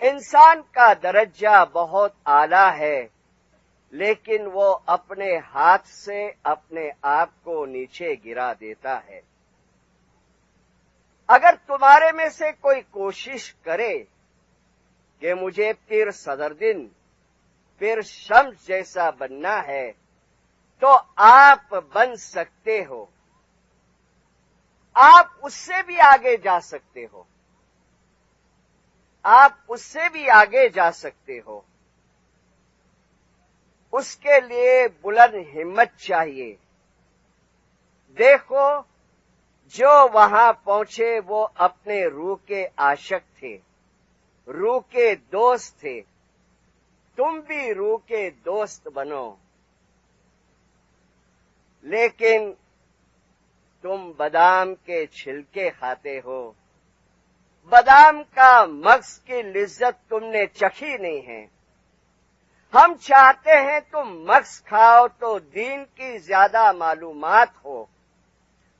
انسان کا درجہ بہت اعلیٰ ہے، لیکن وہ اپنے ہاتھ سے اپنے آپ کو نیچے گرا دیتا ہے۔ اگر تمہارے میں سے کوئی کوشش کرے کہ مجھے پیر صدردین، پیر شمس جیسا بننا ہے، تو آپ بن سکتے ہو، آپ اس سے بھی آگے جا سکتے ہو، آپ اس سے بھی آگے جا سکتے ہو۔ اس کے لیے بلند ہمت چاہیے۔ دیکھو، جو وہاں پہنچے وہ اپنے روح کے عاشق تھے، روح کے دوست تھے۔ تم بھی روح کے دوست بنو، لیکن تم بادام کے چھلکے کھاتے ہو، بادام کا مغز کی لذت تم نے چکھی نہیں ہے۔ ہم چاہتے ہیں تم مغز کھاؤ تو دین کی زیادہ معلومات ہو،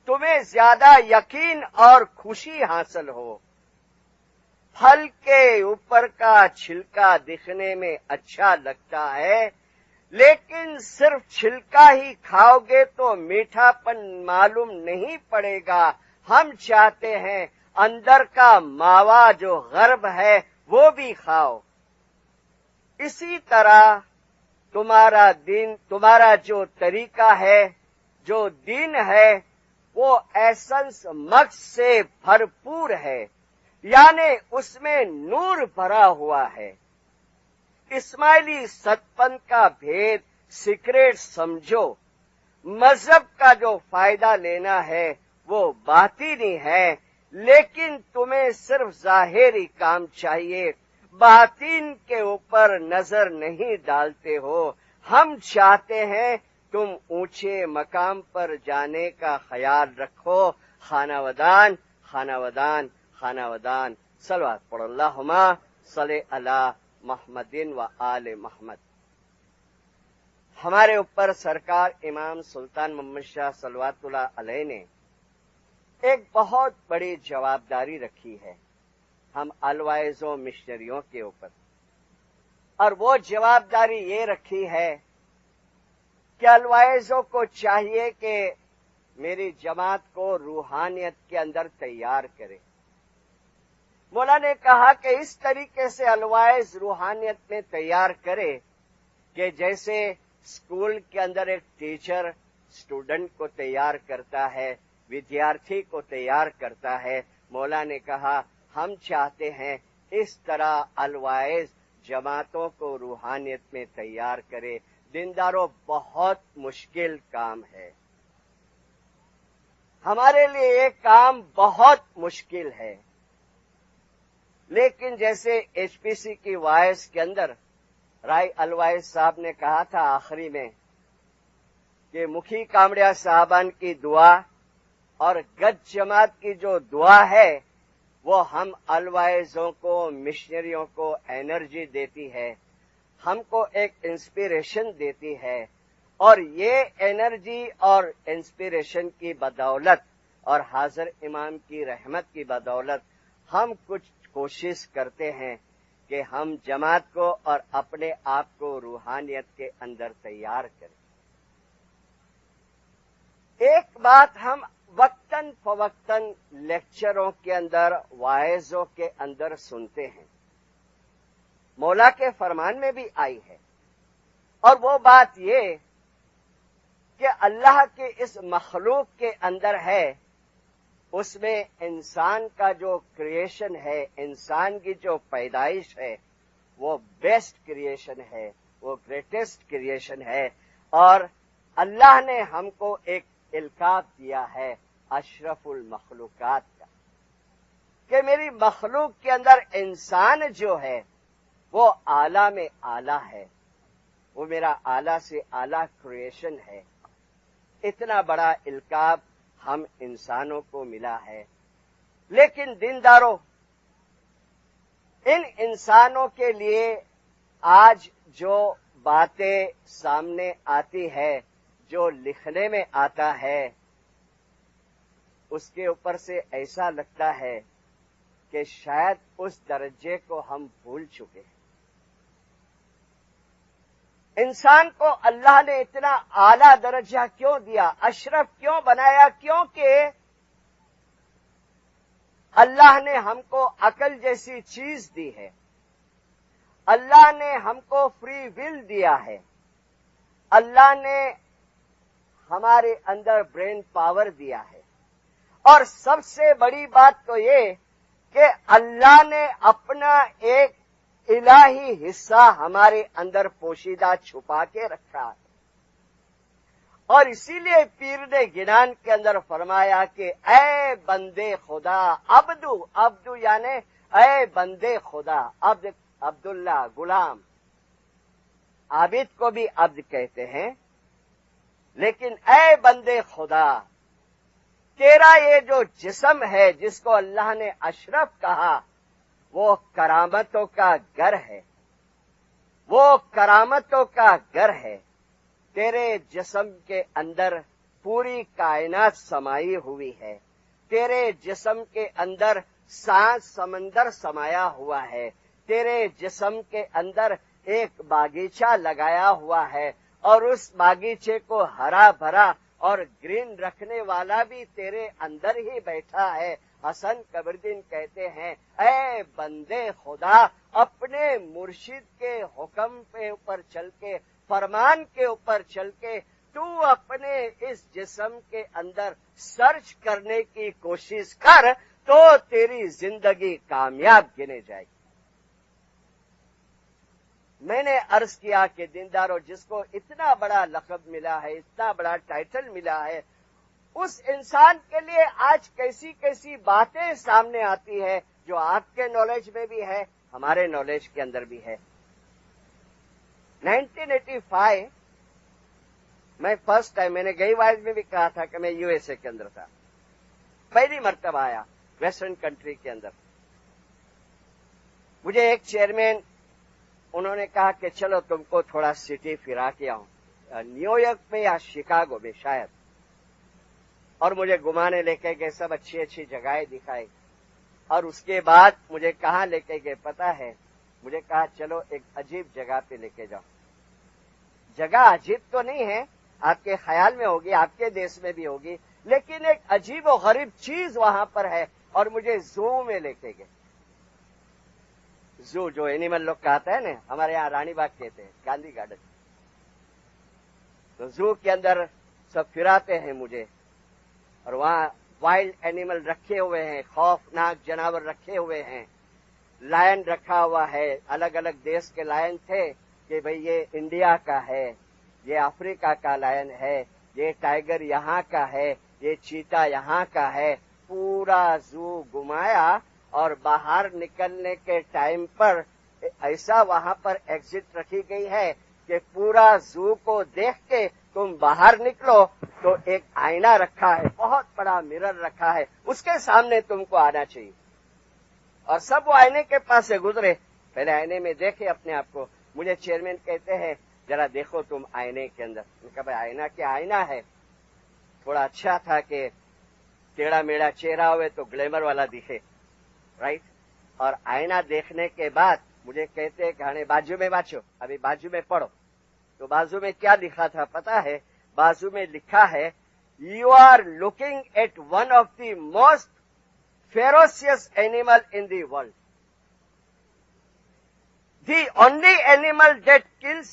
تمہیں زیادہ یقین اور خوشی حاصل ہو۔ پھل کے اوپر کا چھلکا دکھنے میں اچھا لگتا ہے، لیکن صرف چھلکا ہی کھاؤ گے تو میٹھا پن معلوم نہیں پڑے گا۔ ہم چاہتے ہیں اندر کا ماوا جو غرب ہے وہ بھی کھاؤ۔ اسی طرح تمہارا جو طریقہ ہے، جو دین ہے، وہ ایسنس مغز سے بھرپور ہے، یعنی اس میں نور بھرا ہوا ہے۔ اسماعیلی سچپن کا بھید سیکریٹ سمجھو۔ مذہب کا جو فائدہ لینا ہے وہ باطنی ہے، لیکن تمہیں صرف ظاہری کام چاہیے، باطن کے اوپر نظر نہیں ڈالتے ہو۔ ہم چاہتے ہیں تم اونچے مقام پر جانے کا خیال رکھو۔ خانہ ودان صلوات پڑھ، اللہم صلی علی محمد و آل محمد۔ ہمارے اوپر سرکار امام سلطان محمد شاہ صلوات اللہ علیہ نے ایک بہت بڑی جوابداری رکھی ہے ہم الوائزوں مشنریوں کے اوپر، اور وہ جوابداری یہ رکھی ہے کہ الوائزوں کو چاہیے کہ میری جماعت کو روحانیت کے اندر تیار کرے۔ مولا نے کہا کہ اس طریقے سے الوائز روحانیت میں تیار کرے کہ جیسے اسکول کے اندر ایک ٹیچر اسٹوڈنٹ کو تیار کرتا ہے، ودیارتھی کو تیار کرتا ہے۔ مولا نے کہا ہم چاہتے ہیں اس طرح الوائز جماعتوں کو روحانیت میں تیار کرے۔ دینداروں، بہت مشکل کام ہے، ہمارے لیے یہ کام بہت مشکل ہے، لیکن جیسے ایچ پی سی کی وائس کے اندر رائے الوائز صاحب نے کہا تھا آخری میں کہ مکھی کامڑیا صاحبان کی دعا اور گج جماعت کی جو دعا ہے وہ ہم الوائزوں کو، مشنریوں کو انرجی دیتی ہے، ہم کو ایک انسپریشن دیتی ہے، اور یہ انرجی اور انسپریشن کی بدولت اور حاضر امام کی رحمت کی بدولت ہم کچھ کوشش کرتے ہیں کہ ہم جماعت کو اور اپنے آپ کو روحانیت کے اندر تیار کریں۔ ایک بات ہم وقتاً فوقتاً لیکچروں کے اندر، واعظوں کے اندر سنتے ہیں، مولا کے فرمان میں بھی آئی ہے، اور وہ بات یہ کہ اللہ کے اس مخلوق کے اندر ہے، اس میں انسان کا جو کریشن ہے، انسان کی جو پیدائش ہے، وہ بیسٹ کریشن ہے، وہ گریٹسٹ کریشن ہے، اور اللہ نے ہم کو ایک القاب دیا ہے اشرف المخلوقات کا، کہ میری مخلوق کے اندر انسان جو ہے وہ اعلیٰ میں اعلیٰ ہے، وہ میرا اعلیٰ سے اعلیٰ کریشن ہے۔ اتنا بڑا القاب ہم انسانوں کو ملا ہے، لیکن دینداروں، ان انسانوں کے لیے آج جو باتیں سامنے آتی ہے، جو لکھنے میں آتا ہے، اس کے اوپر سے ایسا لگتا ہے کہ شاید اس درجے کو ہم بھول چکے ہیں۔ انسان کو اللہ نے اتنا اعلیٰ درجہ کیوں دیا، اشرف کیوں بنایا؟ کیونکہ اللہ نے ہم کو عقل جیسی چیز دی ہے، اللہ نے ہم کو فری ول دیا ہے، اللہ نے ہمارے اندر برین پاور دیا ہے، اور سب سے بڑی بات تو یہ کہ اللہ نے اپنا ایک الہی حصہ ہمارے اندر پوشیدہ چھپا کے رکھا ہے، اور اسی لیے پیر نے گنان کے اندر فرمایا کہ اے بندے خدا، عبدو یعنی اے بندے خدا، عبداللہ غلام، عابد کو بھی عبد کہتے ہیں، لیکن اے بندے خدا، تیرا یہ جو جسم ہے جس کو اللہ نے اشرف کہا، وہ کرامتوں کا گھر ہے، وہ کرامتوں کا گھر ہے۔ تیرے جسم کے اندر پوری کائنات سمائی ہوئی ہے، تیرے جسم کے اندر 7 سمندر سمایا ہوا ہے، تیرے جسم کے اندر ایک باغیچہ لگایا ہوا ہے، اور اس باغیچے کو ہرا بھرا اور گرین رکھنے والا بھی تیرے اندر ہی بیٹھا ہے۔ حسن قبردین کہتے ہیں اے بندے خدا، اپنے مرشد کے حکم پہ اوپر چل کے، فرمان کے اوپر چل کے تو اپنے اس جسم کے اندر سرچ کرنے کی کوشش کر تو تیری زندگی کامیاب گنے جائے گی۔ میں نے عرض کیا کہ دینداروں، جس کو اتنا بڑا لقب ملا ہے، اتنا بڑا ٹائٹل ملا ہے، اس انسان کے لیے آج کیسی کیسی باتیں سامنے آتی ہے جو آپ کے نالج میں بھی ہے، ہمارے نالج کے اندر بھی ہے۔ 1985 میں فرسٹ ٹائم، میں نے گئی وائز میں بھی کہا تھا کہ میں USA کے اندر تھا، پہلی مرتبہ آیا ویسٹرن کنٹری کے اندر۔ مجھے ایک چیئرمین انہوں نے کہا کہ چلو تم کو تھوڑا سٹی پھرا کے آؤں، نیو یارک میں یا شکاگو میں شاید، اور مجھے گھمانے لے کے گئے، سب اچھی اچھی جگہیں دکھائی، اور اس کے بعد مجھے کہاں لے کے گئے پتا ہے؟ مجھے کہا چلو ایک عجیب جگہ پہ لے کے جاؤ۔ جگہ عجیب تو نہیں ہے، آپ کے خیال میں ہوگی، آپ کے دیش میں بھی ہوگی، لیکن ایک عجیب و غریب چیز وہاں پر ہے، اور مجھے زو میں لے کے گئے۔ زو جو اینیمل لوگ کہتا ہے نا، ہمارے یہاں رانی باغ کہتے ہیں، گاندھی گارڈن، تو زو کے اندر سب پھراتے ہیں مجھے، اور وہاں وائلڈ اینیمل رکھے ہوئے ہیں، خوفناک جانور رکھے ہوئے ہیں، لائن رکھا ہوا ہے، الگ الگ دیش کے لائن تھے کہ بھئی یہ انڈیا کا ہے، یہ افریقہ کا لائن ہے، یہ ٹائیگر یہاں کا ہے، یہ چیتا یہاں کا ہے۔ پورا زو گھمایا، اور باہر نکلنے کے ٹائم پر ایسا وہاں پر ایگزٹ رکھی گئی ہے کہ پورا زو کو دیکھ کے تم باہر نکلو تو ایک آئینہ رکھا ہے، بہت بڑا مرر رکھا ہے، اس کے سامنے تم کو آنا چاہیے، اور سب وہ آئینے کے پاس سے گزرے، پہلے آئینے میں دیکھے اپنے آپ کو۔ مجھے چیئرمین کہتے ہیں ذرا دیکھو تم آئینے کے اندر۔ میں کہا بھائی آئینہ کیا آئینہ ہے، تھوڑا اچھا تھا کہ ٹیڑھا میڑا چہرہ ہوئے تو گلیمر والا دکھے، رائٹ؟ اور آئینہ دیکھنے کے بعد مجھے کہتے ہیں کہ ہاں بازو میں باچو، ابھی بازو میں پڑھو۔ تو بازو میں کیا لکھا تھا پتا ہے؟ بازو میں لکھا ہے you are looking at one of the most ferocious animal in the world. The only animal that kills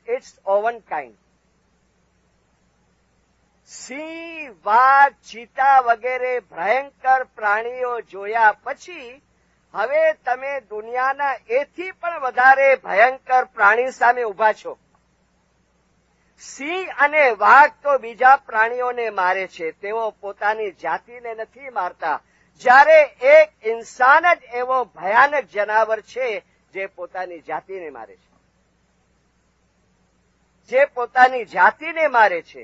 its own kind. સિંહ, વાઘ, ચીતા વગેરે ભયંકર પ્રાણીઓ જોયા પછી હવે તમે દુનિયાના એથી પણ વધારે ભયંકર પ્રાણી સામે ઉભા છો। સિંહ અને વાઘ તો બીજા પ્રાણીઓને મારે છે, તેઓ પોતાની જાતિને નથી મારતા। જ્યારે એક ઇન્સાન જ એવો ભયાનક જનાવર છે જે પોતાની જાતિને મારે છે, જે પોતાની જાતિને મારે છે।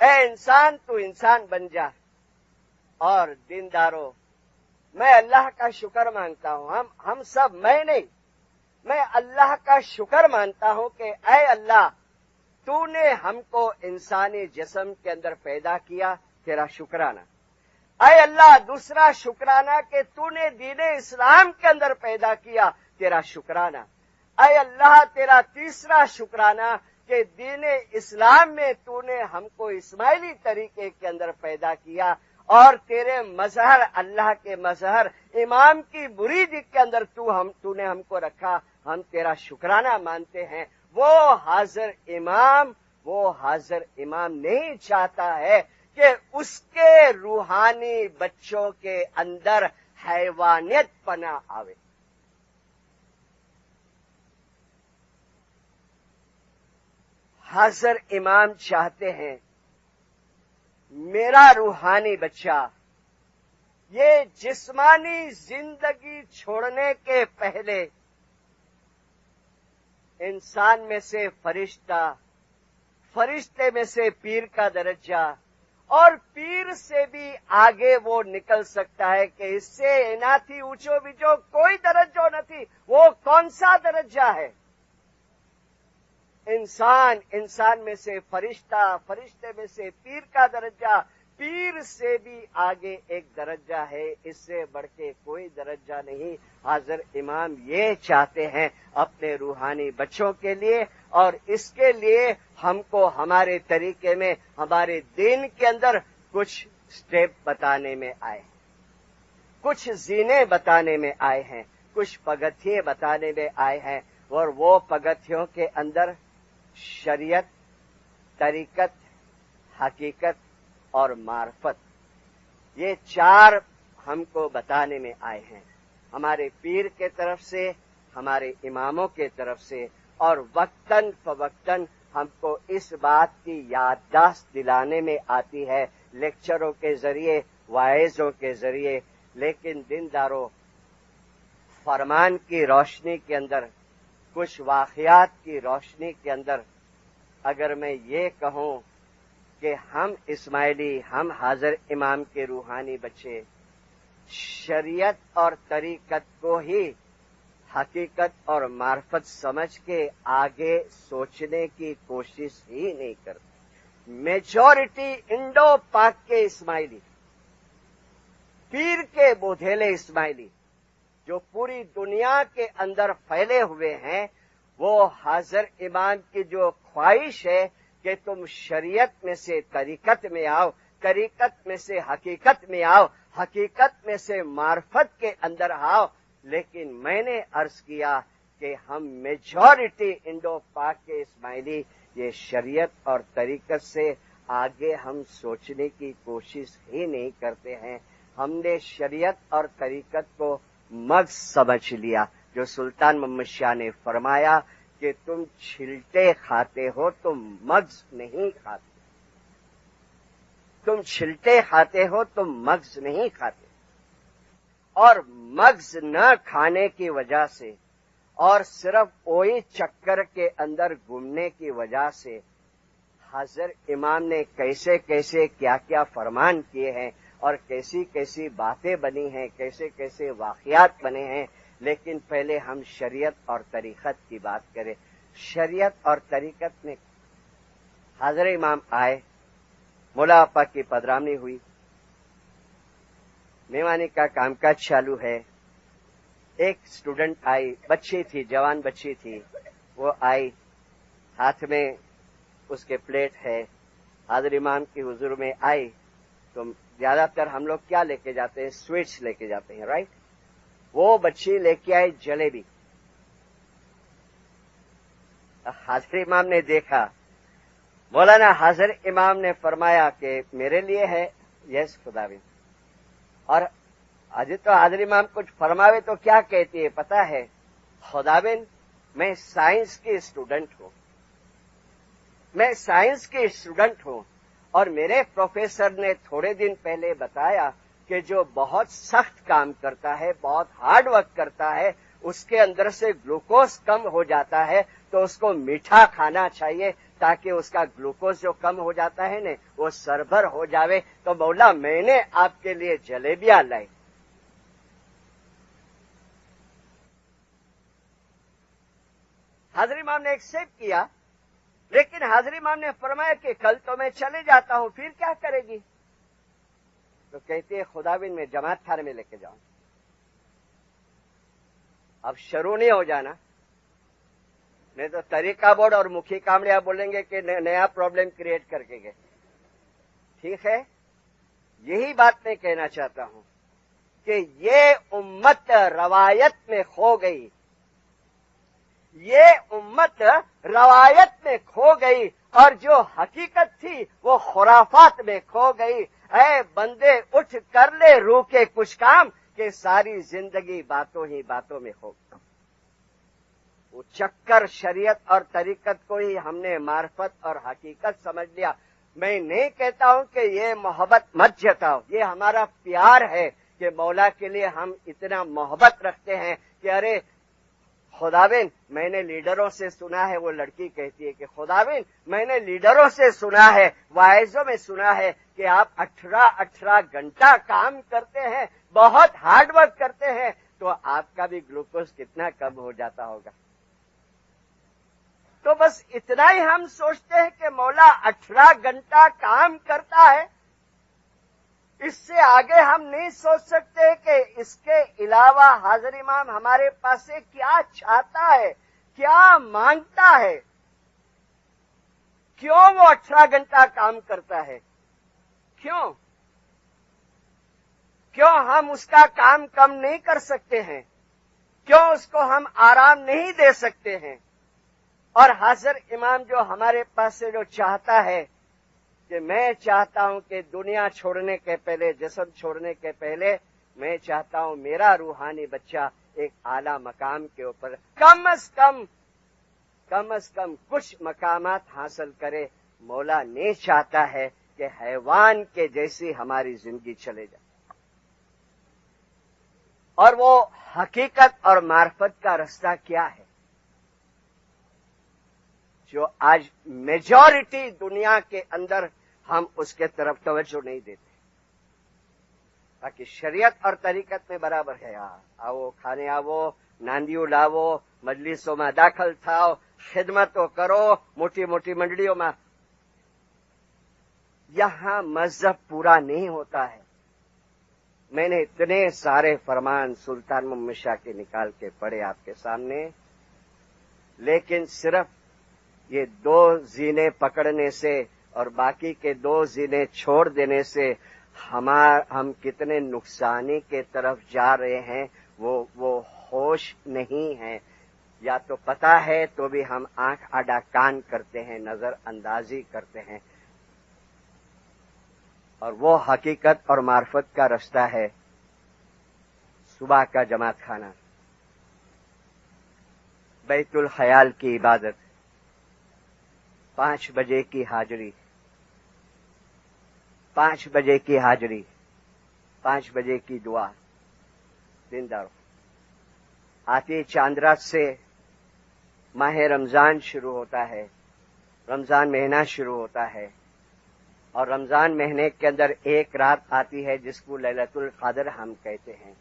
اے انسان تو انسان بن جا. اور دینداروں، میں اللہ کا شکر مانگتا ہوں، ہم سب، میں نہیں، میں اللہ کا شکر مانتا ہوں کہ اے اللہ، تو نے ہم کو انسانی جسم کے اندر پیدا کیا، تیرا شکرانہ. اے اللہ، دوسرا شکرانہ کہ تو نے دین اسلام کے اندر پیدا کیا، تیرا شکرانہ. اے اللہ، تیرا تیسرا شکرانہ کہ دین اسلام میں تو نے ہم کو اسماعیلی طریقے کے اندر پیدا کیا، اور تیرے مظہر، اللہ کے مظہر امام کی مریدی کے اندر تو نے ہم کو رکھا. ہم تیرا شکرانہ مانتے ہیں. وہ حاضر امام نہیں چاہتا ہے کہ اس کے روحانی بچوں کے اندر حیوانیت پناہ آوے. حاضر امام چاہتے ہیں میرا روحانی بچہ یہ جسمانی زندگی چھوڑنے کے پہلے انسان میں سے فرشتہ، فرشتے میں سے پیر کا درجہ، اور پیر سے بھی آگے وہ نکل سکتا ہے کہ اس سے اینا تھی اونچو بیچو کوئی درجہ نہ تھی. وہ کون سا درجہ ہے؟ انسان میں سے فرشتہ، فرشتے میں سے پیر کا درجہ، پیر سے بھی آگے ایک درجہ ہے. اس سے بڑھ کے کوئی درجہ نہیں. حاضر امام یہ چاہتے ہیں اپنے روحانی بچوں کے لیے، اور اس کے لیے ہم کو ہمارے طریقے میں، ہمارے دین کے اندر کچھ سٹیپ بتانے میں آئے، کچھ زینے بتانے میں آئے ہیں، کچھ پگتھیے بتانے میں آئے ہیں. اور وہ پگتھیوں کے اندر شریعت، طریقت، حقیقت اور معرفت، یہ چار ہم کو بتانے میں آئے ہیں، ہمارے پیر کے طرف سے، ہمارے اماموں کے طرف سے. اور وقتاً فوقتاً ہم کو اس بات کی یادداشت دلانے میں آتی ہے لیکچروں کے ذریعے، واعظوں کے ذریعے. لیکن دینداروں، فرمان کی روشنی کے اندر، کچھ واقعات کی روشنی کے اندر اگر میں یہ کہوں کہ ہم اسماعیلی، ہم حاضر امام کے روحانی بچے شریعت اور طریقت کو ہی حقیقت اور معرفت سمجھ کے آگے سوچنے کی کوشش ہی نہیں کرتے. میجورٹی انڈو پاک کے اسماعیلی، پیر کے بودھیلے اسماعیلی جو پوری دنیا کے اندر پھیلے ہوئے ہیں، وہ حاضر امام کی جو خواہش ہے کہ تم شریعت میں سے طریقت میں آؤ، طریقت میں سے حقیقت میں آؤ، حقیقت میں سے معرفت کے اندر آؤ. لیکن میں نے عرض کیا کہ ہم میجورٹی انڈو پاک کے اسماعیلی یہ شریعت اور طریقت سے آگے ہم سوچنے کی کوشش ہی نہیں کرتے ہیں. ہم نے شریعت اور طریقت کو مغز سمجھ لیا. جو سلطان محمد شاہ نے فرمایا کہ تم چھلٹے کھاتے ہو، تم مغز نہیں کھاتے. تم چھلٹے کھاتے ہو، تم مغز نہیں کھاتے. اور مغز نہ کھانے کی وجہ سے اور صرف وہی چکر کے اندر گھومنے کی وجہ سے حاضر امام نے کیسے کیسے کیا کیا فرمان کیے ہیں، اور کیسی کیسی باتیں بنی ہیں، کیسے کیسے واقعات بنے ہیں. لیکن پہلے ہم شریعت اور طریقت کی بات کریں. شریعت اور طریقت میں حاضر امام آئے، مولا آپا کی پدرامنی ہوئی، میوانی کا کام کاج چالو ہے. ایک اسٹوڈنٹ آئی، بچی تھی، جوان بچی تھی، وہ آئی، ہاتھ میں اس کے پلیٹ ہے. حاضر امام کی حضور میں آئی تو زیادہ تر ہم لوگ کیا لے کے جاتے ہیں؟ سویٹس لے کے جاتے ہیں، رائٹ؟ وہ بچی لے کے آئی جلیبی. حاضر امام نے دیکھا. مولانا حاضر امام نے فرمایا کہ میرے لیے ہے. یس خدا بھی. اور آج تو حاضر امام کچھ فرماوے تو کیا کہتی ہے پتا ہے؟ خدا بن، میں سائنس کی اسٹوڈنٹ ہوں، میں سائنس کی اسٹوڈنٹ ہوں، اور میرے پروفیسر نے تھوڑے دن پہلے بتایا کہ جو بہت سخت کام کرتا ہے، بہت ہارڈ ورک کرتا ہے، اس کے اندر سے گلوکوز کم ہو جاتا ہے، تو اس کو میٹھا کھانا چاہیے تاکہ اس کا گلوکوز جو کم ہو جاتا ہے نا وہ سربر ہو جاوے. تو مولا میں نے آپ کے لیے جلیبیاں لائی. حضرت امام نے ایکسپٹ کیا, لیکن حضرت امام نے فرمایا کہ کل تو میں چلے جاتا ہوں, پھر کیا کرے گی؟ تو کہتے ہیں خداوند میں جماعت خانے میں لے کے جاؤں. اب شروع نہیں ہو جانا, نہیں تو طریقہ بورڈ اور مکھی کامڑیا بولیں گے کہ نیا پرابلم کریٹ کر کے گئے. ٹھیک ہے, یہی بات میں کہنا چاہتا ہوں کہ یہ امت روایت میں کھو گئی, یہ امت روایت میں کھو گئی, اور جو حقیقت تھی وہ خرافات میں کھو گئی. اے بندے اٹھ کر لے روح کے کچھ کام, کہ ساری زندگی باتوں ہی باتوں میں ہو. وہ چکر شریعت اور طریقت کو ہی ہم نے معرفت اور حقیقت سمجھ لیا. میں نہیں کہتا ہوں کہ یہ محبت مت جتاؤ, یہ ہمارا پیار ہے کہ مولا کے لیے ہم اتنا محبت رکھتے ہیں کہ ارے خداوند میں نے لیڈروں سے سنا ہے, وہ لڑکی کہتی ہے کہ خداوند میں نے لیڈروں سے سنا ہے, واعظوں میں سنا ہے کہ آپ 18 گھنٹہ کام کرتے ہیں, بہت ہارڈ ورک کرتے ہیں, تو آپ کا بھی گلوکوز کتنا کم ہو جاتا ہوگا. تو بس اتنا ہی ہم سوچتے ہیں کہ مولا 18 گھنٹہ کام کرتا ہے, اس سے آگے ہم نہیں سوچ سکتے کہ اس کے علاوہ حاضر امام ہمارے پاس سے کیا چاہتا ہے, کیا مانگتا ہے, کیوں وہ 18 گھنٹہ کام کرتا ہے, کیوں ہم اس کا کام کم نہیں کر سکتے ہیں, کیوں اس کو ہم آرام نہیں دے سکتے ہیں. اور حاضر امام جو ہمارے پاس سے جو چاہتا ہے کہ میں چاہتا ہوں کہ دنیا چھوڑنے کے پہلے, جسم چھوڑنے کے پہلے, میں چاہتا ہوں میرا روحانی بچہ ایک اعلی مقام کے اوپر کم از کم کچھ مقامات حاصل کرے. مولا نہیں چاہتا ہے کہ حیوان کے جیسی ہماری زندگی چلے جائے. اور وہ حقیقت اور معرفت کا رستہ کیا ہے جو آج میجورٹی دنیا کے اندر ہم اس کے طرف توجہ نہیں دیتے. باقی شریعت اور طریقت میں برابر ہے, آؤ کھانے آو, ناندیو لاو, مجلسوں میں داخل تھاؤ, خدمتوں کرو, موٹی موٹی منڈلیوں میں. یہاں مذہب پورا نہیں ہوتا ہے. میں نے اتنے سارے فرمان سلطان محمد شاہ کے نکال کے پڑھے آپ کے سامنے, لیکن صرف یہ 2 زینے پکڑنے سے اور باقی کے 2 زینے چھوڑ دینے سے ہم کتنے نقصانی کے طرف جا رہے ہیں وہ ہوش نہیں ہے. یا تو پتا ہے تو بھی ہم آنکھ آڈا کان کرتے ہیں, نظر اندازی کرتے ہیں. اور وہ حقیقت اور معرفت کا رستہ ہے صبح کا جماعت خانہ, بیت الخیال کی عبادت, 5 بجے کی حاضری, 5 بجے کی حاضری, 5 بجے کی دعا. دیندار آتی چاند رات سے ماہ رمضان شروع ہوتا ہے, رمضان مہینہ شروع ہوتا ہے, اور رمضان مہینے کے اندر ایک رات آتی ہے جس کو لیلۃ القدر ہم کہتے ہیں.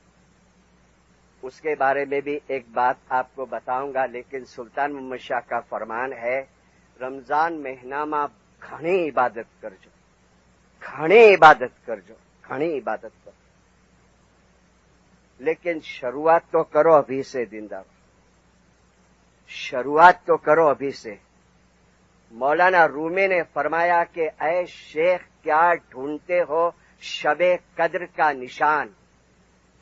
اس کے بارے میں بھی ایک بات آپ کو بتاؤں گا, لیکن سلطان محمد شاہ کا فرمان ہے رمضان مہینہ میں گھنی عبادت کرجو, گھنی عبادت کرجو, گھنی عبادت کرو, لیکن شروعات تو کرو ابھی سے. دیندار شروعات تو کرو ابھی سے. مولانا رومی نے فرمایا کہ اے شیخ کیا ڈھونڈتے ہو شب قدر کا نشان,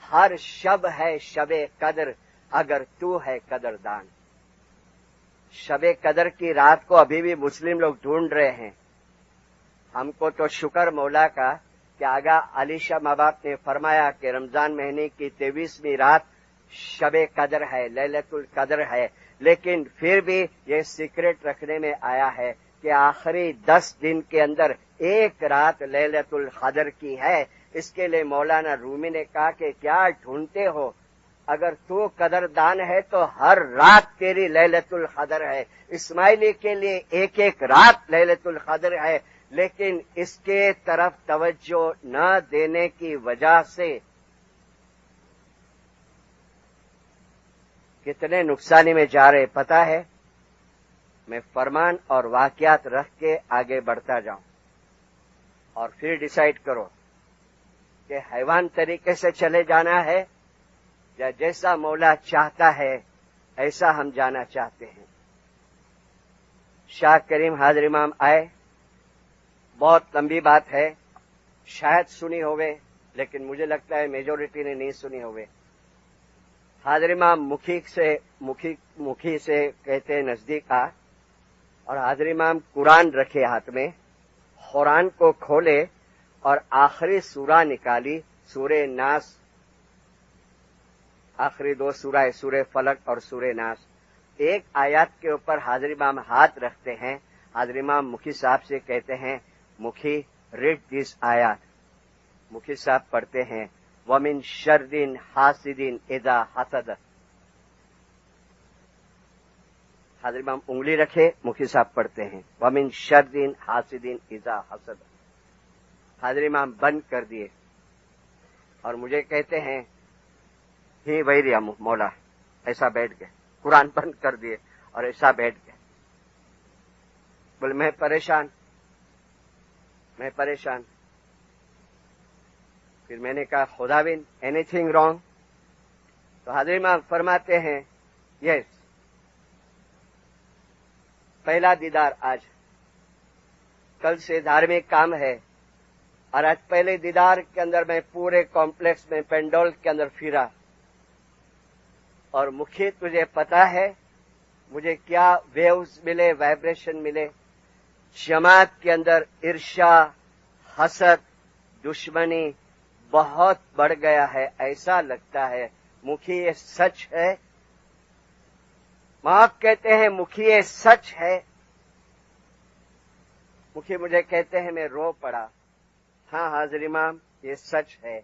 ہر شب ہے شب قدر اگر تو ہے قدردان. شب قدر کی رات کو ابھی بھی مسلم لوگ ڈھونڈ رہے ہیں. ہم کو تو شکر مولا کا کہ آگا علی شاہ ماں باپ نے فرمایا کہ رمضان مہینے کی 23ویں رات شب قدر ہے, لیلۃ القدر ہے, لیکن پھر بھی یہ سیکرٹ رکھنے میں آیا ہے کہ آخری 10 دن کے اندر ایک رات لیلۃ القدر کی ہے. اس کے لیے مولانا رومی نے کہا کہ کیا ڈھونڈتے ہو, اگر تو قدردان ہے تو ہر رات تیری لیلۃ القدر ہے. اسماعیلی کے لیے ایک ایک رات لیلۃ القدر ہے، لیکن اس کے طرف توجہ نہ دینے کی وجہ سے کتنے نقصانی میں جا رہے پتا ہے. میں فرمان اور واقعات رکھ کے آگے بڑھتا جاؤں اور پھر ڈیسائیڈ کرو کہ حیوان طریقے سے چلے جانا ہے یا جیسا مولا چاہتا ہے ایسا ہم جانا چاہتے ہیں. شاہ کریم حاضر امام آئے. بہت لمبی بات ہے، شاید سنی ہوئے، لیکن مجھے لگتا ہے میجورٹی نے نہیں سنی ہوئے. حاضر امام مکھی سے کہتے نزدیک آ اور حاضر امام قرآن رکھے ہاتھ میں، قرآن کو کھولے اور آخری سورہ نکالی، سورہ ناس. آخری دو سورہ ہے، سورہ فلق اور سورہ ناس. ایک آیات کے اوپر حاضر امام ہاتھ رکھتے ہیں. حاضر امام مکھی صاحب سے کہتے ہیں مکھی ریڈ دس آیات. مکھی صاحب پڑھتے ہیں وَمِن شَرِّ حَاسِدٍ اِذَا حَسَدَ. حاضر امام انگلی رکھے، مکھی صاحب پڑھتے ہیں وَمِن شَرِّ حَاسِدٍ اِذَا حَسَدَ. حاضر امام بند کر دیے اور مجھے کہتے ہیں ہی ویریا مولا، ایسا بیٹھ گئے. قرآن بند کر دیے اور ایسا بیٹھ گئے. بولے میں پریشان. پھر میں نے کہا خداوند اینی تھنگ رانگ؟ تو حاضر امام فرماتے ہیں یس، پہلا دیدار آج، کل سے دھارمک کام ہے، اور آج پہلے دیدار کے اندر میں پورے کمپلیکس میں پینڈول کے اندر پھرا. اور مکھی تجھے پتا ہے مجھے کیا ویوز ملے، وائبریشن ملے. جماعت کے اندر عرشا، حسد، دشمنی بہت بڑھ گیا ہے، ایسا لگتا ہے. مکھی یہ سچ ہے؟ ماں کہتے ہیں مکھی یہ سچ ہے؟ مکھی مجھے کہتے ہیں میں رو پڑا. ہاں حاضر امام یہ سچ ہے.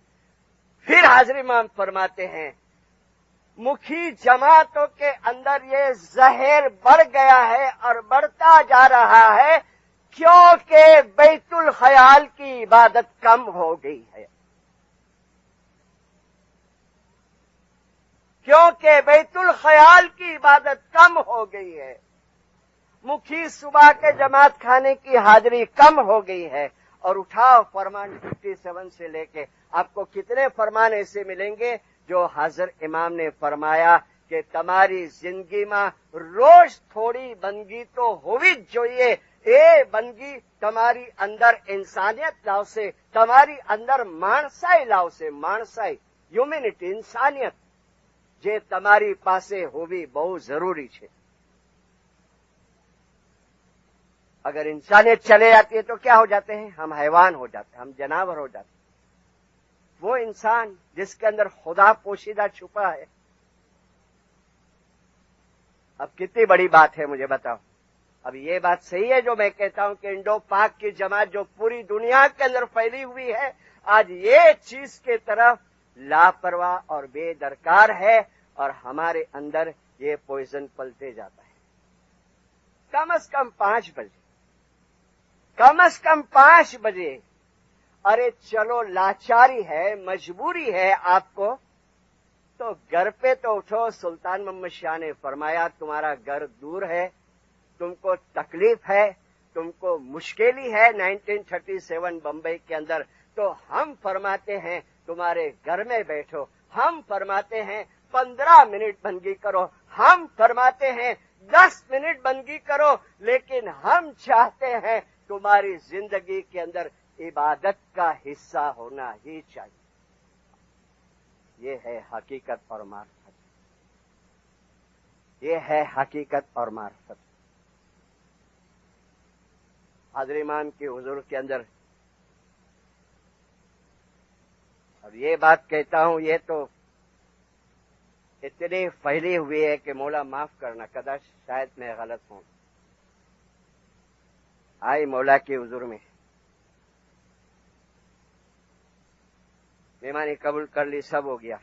پھر حاضر امام فرماتے ہیں مکھی جماعتوں کے اندر یہ زہر بڑھ گیا ہے اور بڑھتا جا رہا ہے کیونکہ بیت الخیال کی عبادت کم ہو گئی ہے. کیونکہ بیت الخیال کی عبادت کم ہو گئی ہے. مکھی صبح کے جماعت کھانے کی حاضری کم ہو گئی ہے. اور اٹھاؤ فرمان 57 سے لے کے آپ کو کتنے فرمان ایسے ملیں گے جو حضرت امام نے فرمایا کہ تمہاری زندگی میں روز تھوڑی بندگی تو ہوئی جوئیے. اے بندگی تمہاری اندر انسانیت لاؤ سے، تمہاری اندر مانسائی لاؤ سے. مانسائی ہیومینٹی، انسانیت જે તમારી પાસે હોવી બહુ ضروری છે. اگر انسانیت چلے جاتی ہے تو کیا ہو جاتے ہیں؟ ہم حیوان ہو جاتے ہیں، ہم جانور ہو جاتے ہیں. وہ انسان جس کے اندر خدا پوشیدہ چھپا ہے. اب کتنی بڑی بات ہے مجھے بتاؤ. اب یہ بات صحیح ہے جو میں کہتا ہوں کہ انڈو پاک کی جماعت جو پوری دنیا کے اندر پھیلی ہوئی ہے آج یہ چیز کے طرف لاپرواہ اور بے درکار ہے اور ہمارے اندر یہ پوائزن پلتے جاتا ہے. کم از کم 5 بجے، کم از کم 5 بجے. ارے چلو لاچاری ہے، مجبوری ہے آپ کو تو گھر پہ تو اٹھو. سلطان محمد شاہ نے فرمایا تمہارا گھر دور ہے، تم کو تکلیف ہے، تم کو مشکلی ہے 1937 بمبئی کے اندر، تو ہم فرماتے ہیں تمہارے گھر میں بیٹھو. ہم فرماتے ہیں 15 منٹ بندگی کرو، ہم فرماتے ہیں 10 منٹ بندگی کرو، لیکن ہم چاہتے ہیں تمہاری زندگی کے اندر عبادت کا حصہ ہونا ہی چاہیے. یہ ہے حقیقت اور معرفت. یہ ہے حقیقت اور معرفت. حضرت امام کے حضور کے اندر اور یہ بات کہتا ہوں یہ تو اتنی پھیلی ہوئی ہے کہ مولا معاف کرنا، کداش شاید میں غلط ہوں. آئی مولا کے حضور میں مہمانی قبول کر لی، سب ہو گیا.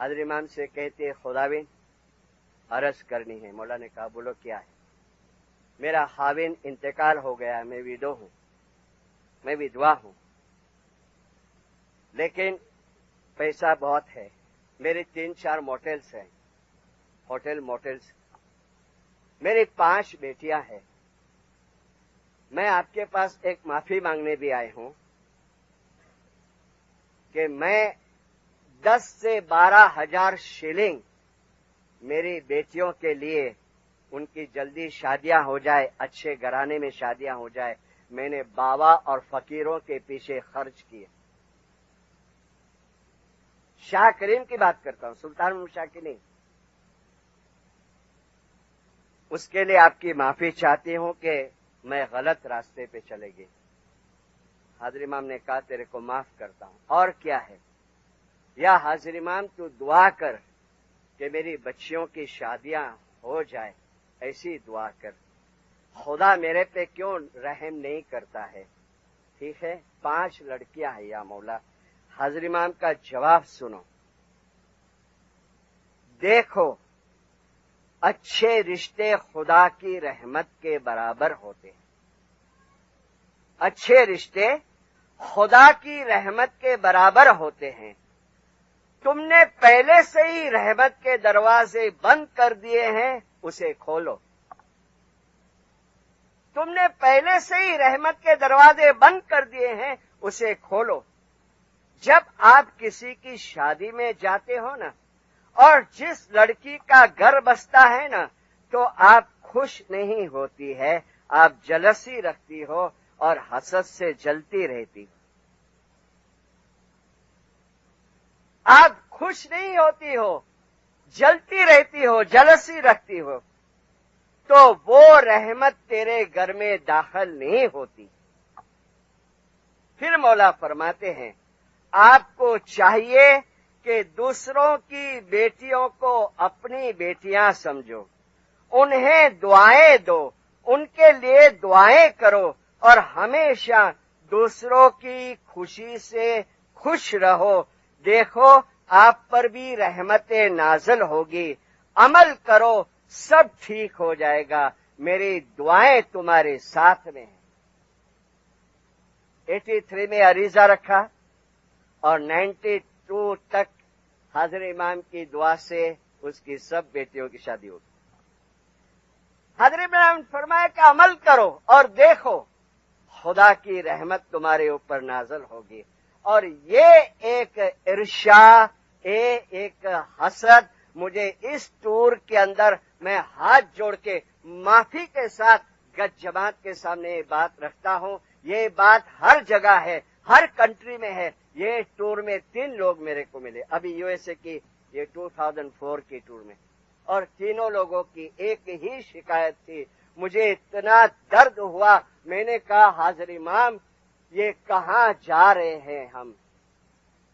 حضرت امام سے کہتے خداوند عرض کرنی ہے. مولا نے کہا بولو کیا ہے؟ میرا خاوند انتقال ہو گیا، میں ویڈو ہوں، میں ودوا ہوں، لیکن پیسہ بہت ہے. میری 3-4 موٹلز ہیں، ہوٹل موٹلز. میری 5 بیٹیاں ہیں. میں آپ کے پاس ایک معافی مانگنے بھی آئے ہوں کہ میں 10 سے 12 ہزار شلنگ میری بیٹیوں کے لیے ان کی جلدی شادیاں ہو جائے، اچھے گھرانے میں شادیاں ہو جائے، میں نے باوا اور فقیروں کے پیچھے خرچ کیے. شاہ کریم کی بات کرتا ہوں، سلطان محمد شاہ کی نہیں. اس کے لیے آپ کی معافی چاہتی ہوں کہ میں غلط راستے پہ چلے گئی. حضرت امام نے کہا تیرے کو معاف کرتا ہوں. اور کیا ہے؟ یا حضرت امام تو دعا کر کہ میری بچیوں کی شادیاں ہو جائے، ایسی دعا کر. خدا میرے پہ کیوں رحم نہیں کرتا ہے؟ ٹھیک ہے 5 لڑکیاں ہیں یا مولا. حضرت امام کا جواب سنو. دیکھو اچھے رشتے خدا کی رحمت کے برابر ہوتے ہیں. اچھے رشتے خدا کی رحمت کے برابر ہوتے ہیں. تم نے پہلے سے ہی رحمت کے دروازے بند کر دیے ہیں، اسے کھولو. تم نے پہلے سے ہی رحمت کے دروازے بند کر دیے ہیں، اسے کھولو. جب آپ کسی کی شادی میں جاتے ہو نا، اور جس لڑکی کا گھر بستا ہے نا، تو آپ خوش نہیں ہوتی ہے، آپ جلسی رکھتی ہو اور حسد سے جلتی رہتی. آپ خوش نہیں ہوتی ہو، جلتی رہتی ہو، جلسی رکھتی ہو، تو وہ رحمت تیرے گھر میں داخل نہیں ہوتی. پھر مولا فرماتے ہیں آپ کو چاہیے کہ دوسروں کی بیٹیوں کو اپنی بیٹیاں سمجھو، انہیں دعائیں دو، ان کے لیے دعائیں کرو، اور ہمیشہ دوسروں کی خوشی سے خوش رہو. دیکھو آپ پر بھی رحمت نازل ہوگی. عمل کرو، سب ٹھیک ہو جائے گا. میری دعائیں تمہارے ساتھ میں ہیں. 83 میں عریضہ رکھا اور 92 تک حضرت امام کی دعا سے اس کی سب بیٹیوں کی شادی ہوگی. حضرت امام فرمایا کہ عمل کرو اور دیکھو خدا کی رحمت تمہارے اوپر نازل ہوگی. اور یہ ایک ارشاد، ایک حسرت مجھے اس ٹور کے اندر میں ہاتھ جوڑ کے معافی کے ساتھ گج جماعت کے سامنے یہ بات رکھتا ہوں. یہ بات ہر جگہ ہے، ہر کنٹری میں ہے. یہ ٹور میں 3 لوگ میرے کو ملے ابھی یو ایس اے کی، یہ 2004 کی ٹور میں، اور تینوں لوگوں کی ایک ہی شکایت تھی. مجھے اتنا درد ہوا، میں نے کہا حضرت امام یہ کہاں جا رہے ہیں ہم؟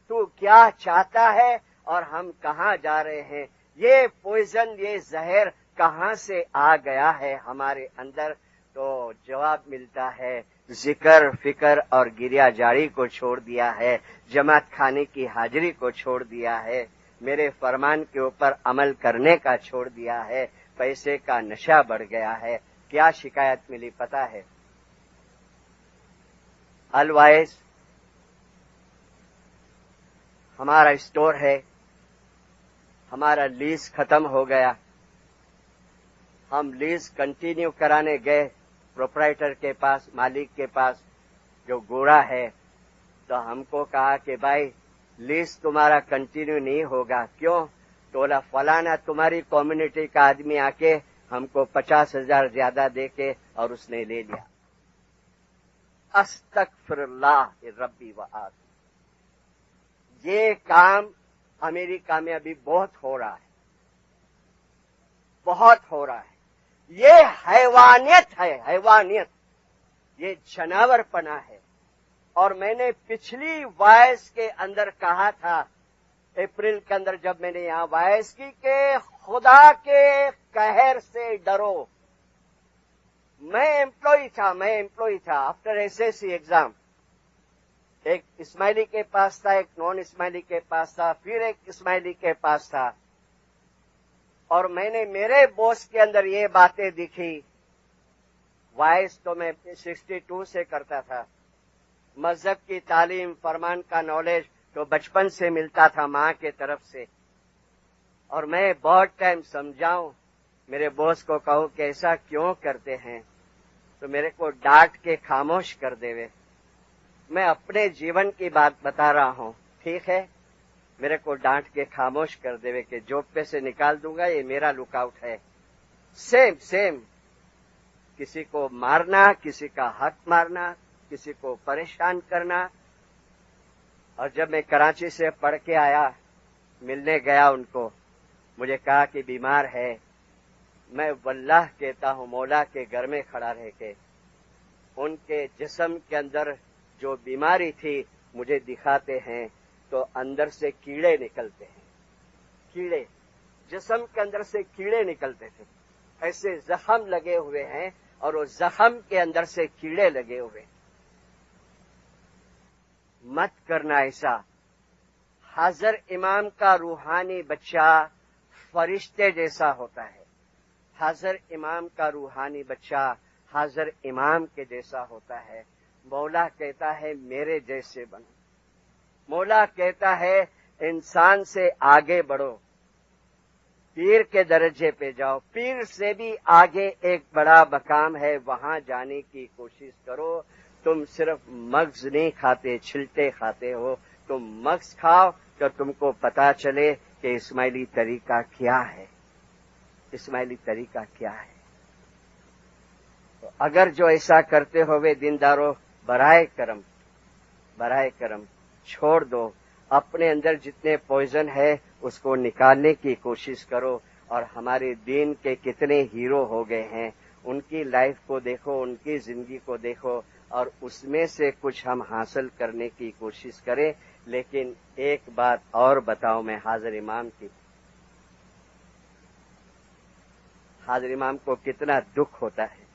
تو کیا چاہتا ہے اور ہم کہاں جا رہے ہیں؟ یہ پوائزن، یہ زہر کہاں سے آ گیا ہے ہمارے اندر؟ تو جواب ملتا ہے ذکر فکر اور گریا جاری کو چھوڑ دیا ہے، جماعت خانے کی حاضری کو چھوڑ دیا ہے، میرے فرمان کے اوپر عمل کرنے کا چھوڑ دیا ہے، پیسے کا نشہ بڑھ گیا ہے. کیا شکایت ملی پتا ہے؟ الوائز ہمارا اسٹور ہے، ہمارا لیز ختم ہو گیا. ہم لیز کنٹینیو کرانے گئے پروپرائٹر کے پاس، مالک کے پاس جو گورا ہے، تو ہم کو کہا کہ بھائی لیز تمہارا کنٹینیو نہیں ہوگا. کیوں؟ تولا فلانا تمہاری کمیونٹی کا آدمی آ کے ہم کو 50,000 زیادہ دے کے اور اس نے لے لیا. استغفر اللہ ربی و آدمی. یہ کام امریکہ میں ابھی بہت ہو رہا ہے، بہت ہو رہا ہے. یہ حیوانیت ہے، حیوانیت، یہ جانور پنا ہے. اور میں نے پچھلی وائس کے اندر کہا تھا، اپریل کے اندر جب میں نے یہاں وائس کی کہ خدا کے قہر سے ڈرو. میں امپلائی تھا after S S C exam. ایک اسماعیلی کے پاس تھا، ایک نان اسماعیلی کے پاس تھا، پھر ایک اسماعیلی کے پاس تھا، اور میں نے میرے بوس کے اندر یہ باتیں دیکھی. وائس تو میں 62 سے کرتا تھا. مذہب کی تعلیم، فرمان کا نالج تو بچپن سے ملتا تھا ماں کے طرف سے. اور میں بہت ٹائم سمجھاؤں، میرے بوس کو کہوں کہ ایسا کیوں کرتے ہیں، تو میرے کو ڈانٹ کے خاموش کر دے وے. میں اپنے جیون کی بات بتا رہا ہوں، ٹھیک ہے، میرے کو ڈانٹ کے خاموش کر دے وے کہ جاب پہ سے نکال دوں گا، یہ میرا لک آؤٹ ہے. سیم کسی کو مارنا، کسی کا حق مارنا، کسی کو پریشان کرنا. اور جب میں کراچی سے پڑھ کے آیا، ملنے گیا ان کو، مجھے کہا کہ بیمار ہے. میں واللہ کہتا ہوں، مولا کے گھر میں کھڑا رہ کے ان کے جسم کے اندر جو بیماری تھی مجھے دکھاتے ہیں تو اندر سے کیڑے نکلتے ہیں. کیڑے جسم کے اندر سے کیڑے نکلتے تھے، ایسے زخم لگے ہوئے ہیں، اور وہ زخم کے اندر سے کیڑے لگے ہوئے. مت کرنا ایسا. حاضر امام کا روحانی بچہ فرشتے جیسا ہوتا ہے. حاضر امام کا روحانی بچہ حاضر امام کے جیسا ہوتا ہے. مولا کہتا ہے میرے جیسے بنو. مولا کہتا ہے انسان سے آگے بڑھو، پیر کے درجے پہ جاؤ. پیر سے بھی آگے ایک بڑا مقام ہے، وہاں جانے کی کوشش کرو. تم صرف مغز نہیں کھاتے، چھلٹے کھاتے ہو. تم مغز کھاؤ تو تم کو پتا چلے کہ اسماعیلی طریقہ کیا ہے. اسماعیلی طریقہ کیا ہے. تو اگر جو ایسا کرتے ہوئے دینداروں، برائے کرم چھوڑ دو. اپنے اندر جتنے پوائزن ہے اس کو نکالنے کی کوشش کرو. اور ہمارے دین کے کتنے ہیرو ہو گئے ہیں، ان کی لائف کو دیکھو، ان کی زندگی کو دیکھو، اور اس میں سے کچھ ہم حاصل کرنے کی کوشش کریں. لیکن ایک بات اور بتاؤں میں حاضر امام کی. حاضر امام کو کتنا دکھ ہوتا ہے.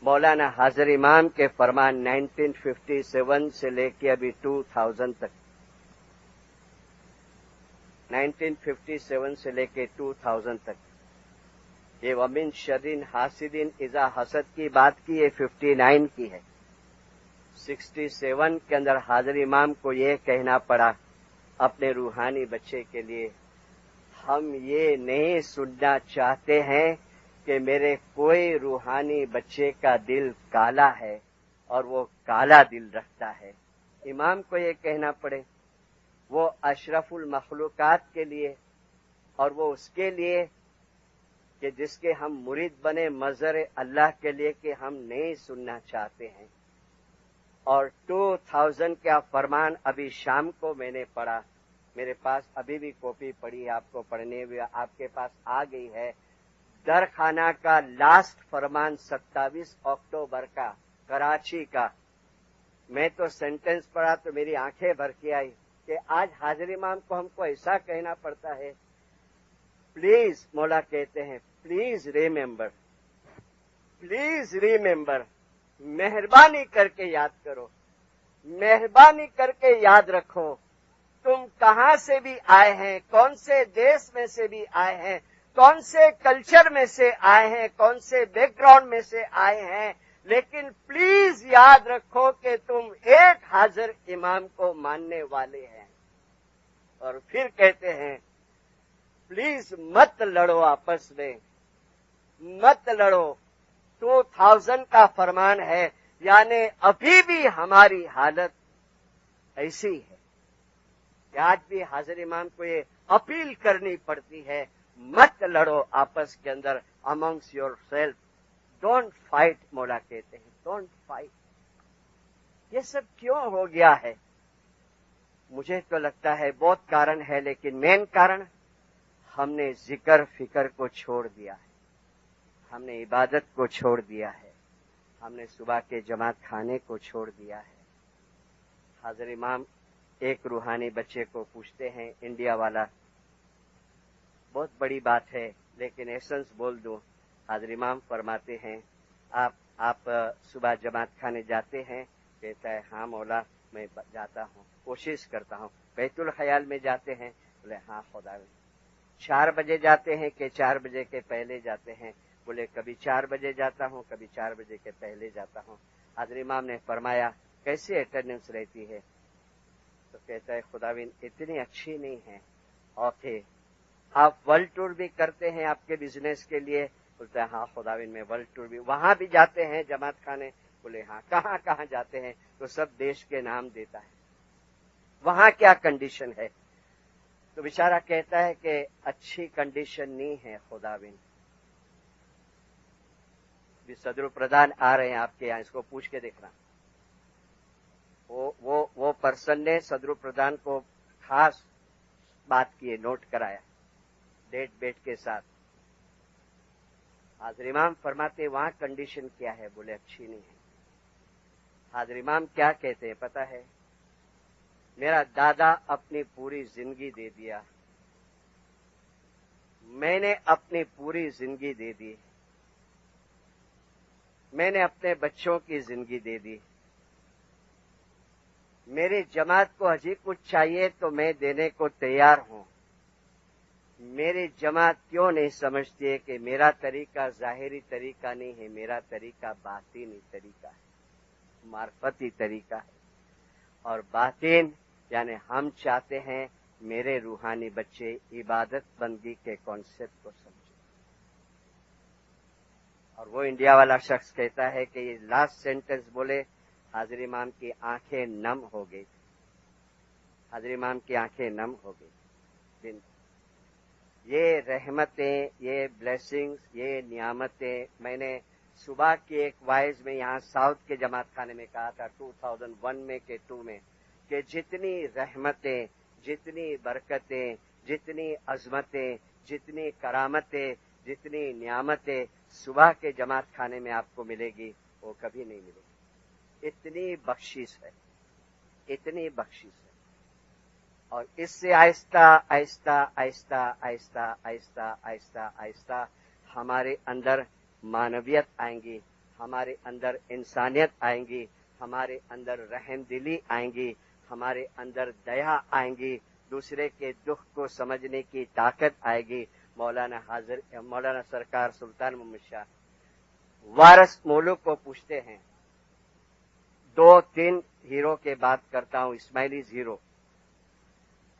مولانا حاضر امام کے فرمان 1957 سے لے کے ابھی 2000 تک، 1957 سے لے کے 2000 تک، یہ ومن شرین حاسدین اذا حسد کی بات کی، یہ 59 کی ہے. 67 کے اندر حاضر امام کو یہ کہنا پڑا اپنے روحانی بچے کے لیے، ہم یہ نہیں سننا چاہتے ہیں کہ میرے کوئی روحانی بچے کا دل کالا ہے اور وہ کالا دل رکھتا ہے. امام کو یہ کہنا پڑے، وہ اشرف المخلوقات کے لیے، اور وہ اس کے لیے کہ جس کے ہم مرید بنے مظہر اللہ کے لیے، کہ ہم نہیں سننا چاہتے ہیں. اور 2000 کا فرمان ابھی شام کو میں نے پڑھا، میرے پاس ابھی بھی کاپی پڑی ہے، آپ کو پڑھنے ہوئے آپ کے پاس آ گئی ہے. درخانہ کا لاسٹ فرمان 27 اکتوبر کا، کراچی کا. میں تو سینٹنس پڑھا تو میری آنکھیں بھر کے آئی کہ آج حاضر امام کو ہم کو ایسا کہنا پڑتا ہے. پلیز، مولا کہتے ہیں پلیز ریممبر، مہربانی کر کے یاد کرو، مہربانی کر کے یاد رکھو، تم کہاں سے بھی آئے ہیں، کون سے دیش میں سے بھی آئے ہیں، کون سے کلچر میں سے آئے ہیں، کون سے بیک گراؤنڈ میں سے آئے ہیں، لیکن پلیز یاد رکھو کہ تم ایک حاضر امام کو ماننے والے ہیں. اور پھر کہتے ہیں پلیز مت لڑو آپس میں، مت لڑو. 2000 کا فرمان ہے، یعنی ابھی بھی ہماری حالت ایسی ہے کہ آج بھی حاضر امام کو یہ اپیل کرنی پڑتی ہے، مت لڑو آپس کے اندر، amongst yourself, don't fight. مولا کہتے ہیں ڈونٹ فائٹ. یہ سب کیوں ہو گیا ہے؟ مجھے تو لگتا ہے بہت کارن ہے، لیکن مین کارن ہم نے ذکر فکر کو چھوڑ دیا ہے، ہم نے عبادت کو چھوڑ دیا ہے، ہم نے صبح کے جماعت کھانے کو چھوڑ دیا ہے. حاضر امام ایک روحانی بچے کو پوچھتے ہیں، انڈیا والا، بہت بڑی بات ہے لیکن ایسنس بول دوں. حاضر امام فرماتے ہیں آپ صبح جماعت کھانے جاتے ہیں کہتا ہے ہاں مولا میں جاتا ہوں, کوشش کرتا ہوں. بیت الخیال میں جاتے ہیں, بولے ہاں خدا 4 بجے جاتے ہیں کہ 4 بجے کے پہلے جاتے ہیں؟ بولے کبھی 4 بجے جاتا ہوں, کبھی 4 بجے کے پہلے جاتا ہوں. حضرت امام نے فرمایا کیسے اٹینڈنس رہتی ہے؟ تو کہتا ہے خداوند اتنی اچھی نہیں ہے. اوکے, آپ ورلڈ ٹور بھی کرتے ہیں آپ کے بزنس کے لیے؟ بولتا ہے ہاں خداوند میں ورلڈ ٹور بھی. وہاں بھی جاتے ہیں جماعت خانے؟ بولے ہاں. کہاں کہاں جاتے ہیں؟ تو سب دیش کے نام دیتا ہے. وہاں کیا کنڈیشن ہے؟ تو بیچارہ کہتا ہے کہ اچھی کنڈیشن نہیں ہے خداوند. بھی صدر پردھان آ رہے ہیں آپ کے یہاں, اس کو پوچھ کے دیکھنا. وہ پرسن نے صدر پردھان کو خاص بات کی, نوٹ کرایا ڈیٹ بیٹ کے ساتھ. حضرت امام فرماتے وہاں کنڈیشن کیا ہے؟ بولے اچھی نہیں ہے. حضرت امام کیا کہتے ہیں پتا ہے؟ میرا دادا اپنی پوری زندگی دے دیا, میں نے اپنی پوری زندگی دے دی, میں نے اپنے بچوں کی زندگی دے دی. میری جماعت کو ہجی کچھ چاہیے تو میں دینے کو تیار ہوں. میری جماعت کیوں نہیں سمجھتی ہے کہ میرا طریقہ ظاہری طریقہ نہیں ہے, میرا طریقہ باطینی طریقہ ہے, معرفتی طریقہ ہے. اور باطین یعنی ہم چاہتے ہیں میرے روحانی بچے عبادت بندگی کے کانسیپٹ کو سمجھیں. اور وہ انڈیا والا شخص کہتا ہے کہ یہ لاسٹ سینٹنس بولے حضرت امام کی آنکھیں نم ہو گئی. حضرت امام کی آنکھیں نم ہو گئی. یہ رحمتیں, یہ بلیسنگز, یہ نعمتیں میں نے صبح کی ایک وائز میں یہاں ساؤتھ کے جماعت خانے میں کہا تھا 2001 میں کہ 2 میں, کہ جتنی رحمتیں, جتنی برکتیں, جتنی عظمتیں, جتنی کرامتیں, جتنی نعمتیں صبح کے جماعت خانے میں آپ کو ملے گی وہ کبھی نہیں ملے گی. اتنی بخشش ہے, اتنی بخشش ہے. اور اس سے آہستہ آہستہ آہستہ آہستہ آہستہ آہستہ آہستہ ہمارے اندر معنویت آئیں گی, ہمارے اندر انسانیت آئیں گی, ہمارے اندر رحم دلی آئیں گی, ہمارے اندر دیا آئیں گی, دوسرے کے دکھ کو سمجھنے کی طاقت آئے گی. مولانا سرکار سلطان محمد شاہ وارث مولوک کو پوچھتے ہیں, 2-3 ہیرو کے بات کرتا ہوں, اسماعیلیز ہیرو,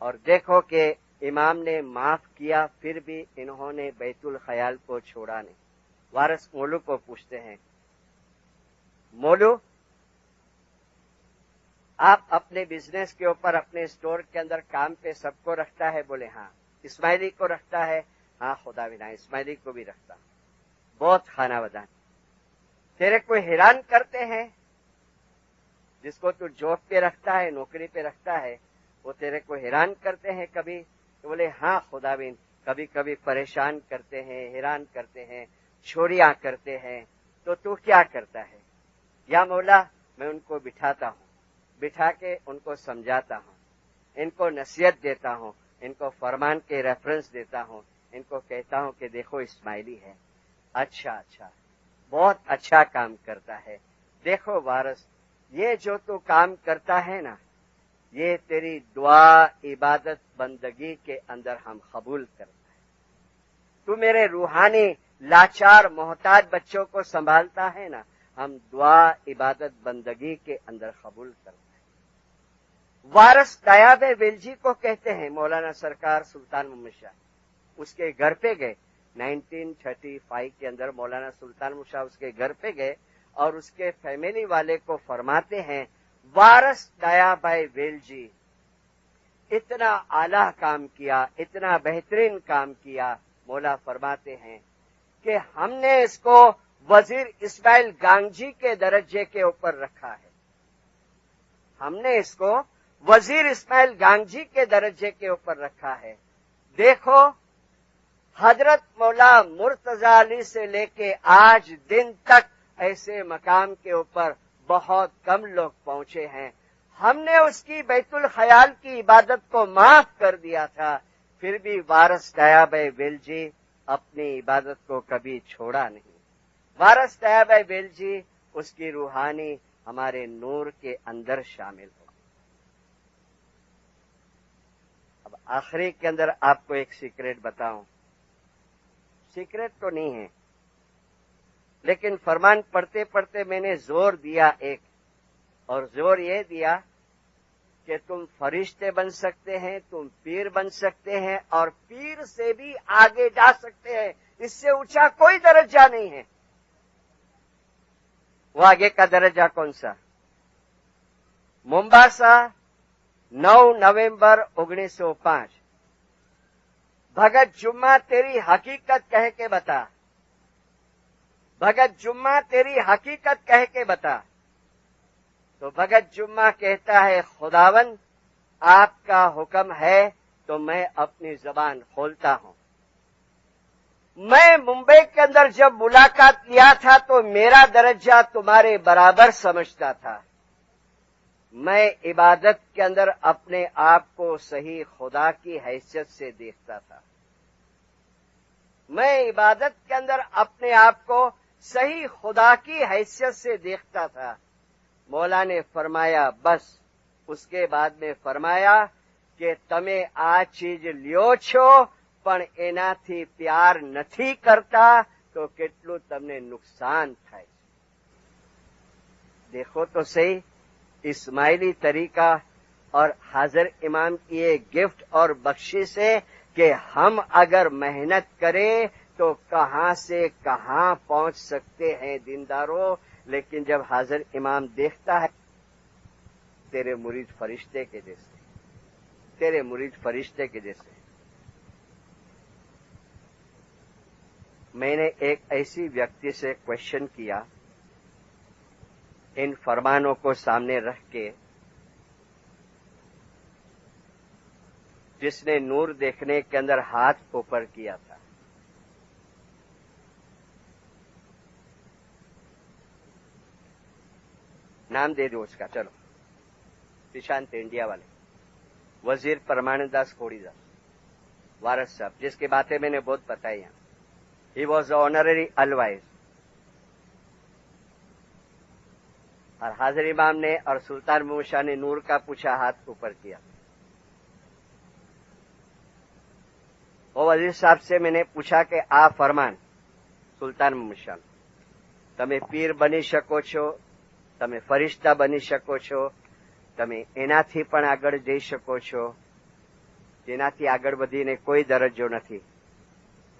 اور دیکھو کہ امام نے معاف کیا پھر بھی انہوں نے بیت الخیال کو چھوڑا نہیں. وارث مولو کو پوچھتے ہیں, مولو آپ اپنے بزنس کے اوپر اپنے اسٹور کے اندر کام پہ سب کو رکھتا ہے؟ بولے ہاں. اسماعیلی کو رکھتا ہے؟ ہاں خدا بنا اسماعیلی کو بھی رکھتا. بہت خانہ بدان. تیرے کو حیران کرتے ہیں جس کو تو جاب پہ رکھتا ہے, نوکری پہ رکھتا ہے, وہ تیرے کو حیران کرتے ہیں کبھی؟ تو بولے ہاں خداوند کبھی کبھی پریشان کرتے ہیں, حیران کرتے ہیں, چھوڑیاں کرتے ہیں. تو کیا کرتا ہے؟ یا مولا میں ان کو بٹھاتا ہوں, بٹھا کے ان کو سمجھاتا ہوں, ان کو نصیحت دیتا ہوں, ان کو فرمان کے ریفرنس دیتا ہوں, ان کو کہتا ہوں کہ دیکھو اسماعیلی ہے, اچھا بہت اچھا کام کرتا ہے. دیکھو وارث یہ جو تو کام کرتا ہے نا, یہ تیری دعا عبادت بندگی کے اندر ہم قبول کرتے ہیں. تو میرے روحانی لاچار محتاج بچوں کو سنبھالتا ہے نا, ہم دعا عبادت بندگی کے اندر قبول کرتے ہیں. وارث دایاب ویلجی کو کہتے ہیں مولانا سرکار سلطان محمد شاہ. اس کے گھر پہ گئے 1935 کے اندر, مولانا سلطان محمد شاہ اس کے گھر پہ گئے اور اس کے فیملی والے کو فرماتے ہیں وارث دیا بھائی ویلجی اتنا اعلیٰ کام کیا, اتنا بہترین کام کیا. مولا فرماتے ہیں کہ ہم نے اس کو وزیر اسماعیل گانگجی کے درجے کے اوپر رکھا ہے. ہم نے اس کو وزیر اسماعیل گانگجی کے درجے کے اوپر رکھا ہے. دیکھو حضرت مولا مرتضی علی سے لے کے آج دن تک ایسے مقام کے اوپر بہت کم لوگ پہنچے ہیں. ہم نے اس کی بیت الخیال کی عبادت کو معاف کر دیا تھا, پھر بھی وارث دایاب ویلجی اپنی عبادت کو کبھی چھوڑا نہیں. وارث دایاب ویلجی اس کی روحانی ہمارے نور کے اندر شامل ہو. اب آخری کے اندر آپ کو ایک سیکریٹ بتاؤں. سیکریٹ تو نہیں ہے، لیکن فرمان پڑھتے پڑھتے میں نے زور دیا ایک، اور زور یہ دیا کہ تم فرشتے بن سکتے ہیں، تم پیر بن سکتے ہیں، اور پیر سے بھی آگے جا سکتے ہیں. اس سے اونچا کوئی درجہ نہیں ہے. وہ آگے کا درجہ کون سا؟ ممباسا 9 نومبر 1905. بھگت جمعہ تیری حقیقت کہہ کے بتا. بھگت جمعہ تیری حقیقت کہہ کے بتا. تو بھگت جمعہ کہتا ہے خداوند آپ کا حکم ہے تو میں اپنی زبان کھولتا ہوں. میں ممبئی کے اندر جب ملاقات لیا تھا تو میرا درجہ تمہارے برابر سمجھتا تھا. میں عبادت کے اندر اپنے آپ کو صحیح خدا کی حیثیت سے دیکھتا تھا. میں عبادت کے اندر اپنے آپ کو صحیح خدا کی حیثیت سے دیکھتا تھا. مولا نے فرمایا بس. اس کے بعد میں فرمایا کہ તમે આ ચીજ લ્યો છો પણ એનાથી પ્યાર નથી કરતા તો કેટલું તમને નુકસાન થાય. دیکھو تو صحیح اسماعیلی طریقہ اور حاضر امام کی یہ گفٹ اور بخشش ہے کہ ہم اگر محنت کریں تو کہاں سے کہاں پہنچ سکتے ہیں دینداروں. لیکن جب حاضر امام دیکھتا ہے تیرے مرید فرشتے کے جیسے، تیرے مرید فرشتے کے جیسے. میں نے ایک ایسی ویکتی سے کوشچن کیا ان فرمانوں کو سامنے رکھ کے جس نے نور دیکھنے کے اندر ہاتھ اوپر کیا تھا. نام دے دو اس کا. چلو پرشانت انڈیا والے وزیر پرمانند داس کوڑی داس وارث صاحب، جس کی باتیں میں نے بہت بتائی ہیں. He was honorary always. اور حاضر امام نے اور سلطان محمد شاہ نے نور کا پوچھا، ہاتھ اوپر کیا. وہ وزیر صاحب سے میں نے پوچھا کہ આ ફરમાન સુલતાન મહમદ શાહ તમે પીર બની શકો છો, તમે ફરિશ્તા બની શકો છો, તમે એનાથી પણ આગળ જઈ શકો છો, જેનાથી આગળ વધીને કોઈ દરજ્જો નથી.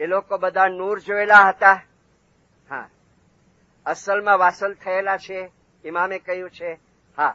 એ લોકો બધા નૂર જોયેલા હતા. હા. અસલમાં વાસલ થયેલા છે ઇમામે કહ્યું છે. હા.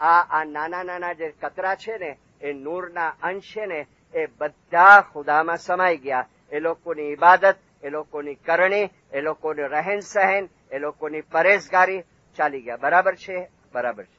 આ નાના નાના જે કતરા છે ને એ નૂરના અંશ છે ને એ બધા ખુદામાં સમાઈ ગયા. એ લોકોની ઇબાદત, એ લોકોની કરણી, એ લોકોનું રહેન સહેન, એ લોકોની પરેશગારી ચાલી ગયા. બરાબર છે? બરાબર છે.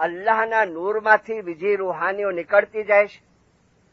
અલ્લાહના નૂરમાંથી બીજી રૂહાનીઓ નીકળતી જાય છે.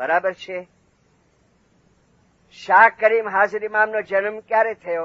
બરાબર છે. શાહ કરીમ હાજર ઇમામનો જન્મ ક્યારે થયો?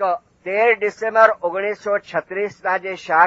તો 13 ડિસેમ્બર 1936 ના જે શાહ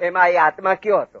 એમાં એ આત્મા કયો હતો?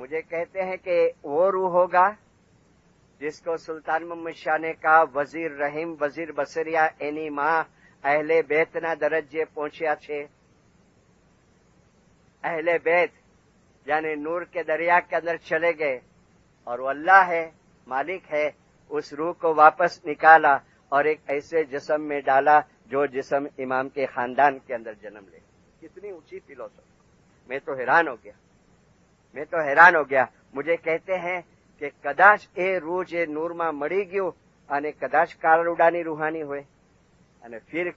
مجھے کہتے ہیں کہ وہ روح ہوگا جس کو سلطان محمد شاہ نے کہا وزیر رحیم وزیر بصریا اینی ماں اہل بیت نہ درجے پہنچیا چھے. اہل بیت یعنی نور کے دریا کے اندر چلے گئے اور وہ اللہ ہے مالک ہے. اس روح کو واپس نکالا اور ایک ایسے جسم میں ڈالا جو جسم امام کے خاندان کے اندر جنم لے. کتنی اونچی فلسفی. میں تو حیران ہو گیا. مجھے کہتے ہیں کہ کداش اے روح જે નૂરમાં મળી ગયો અને કદાચ કાળુડાની રૂહાની હોય. અને ફિર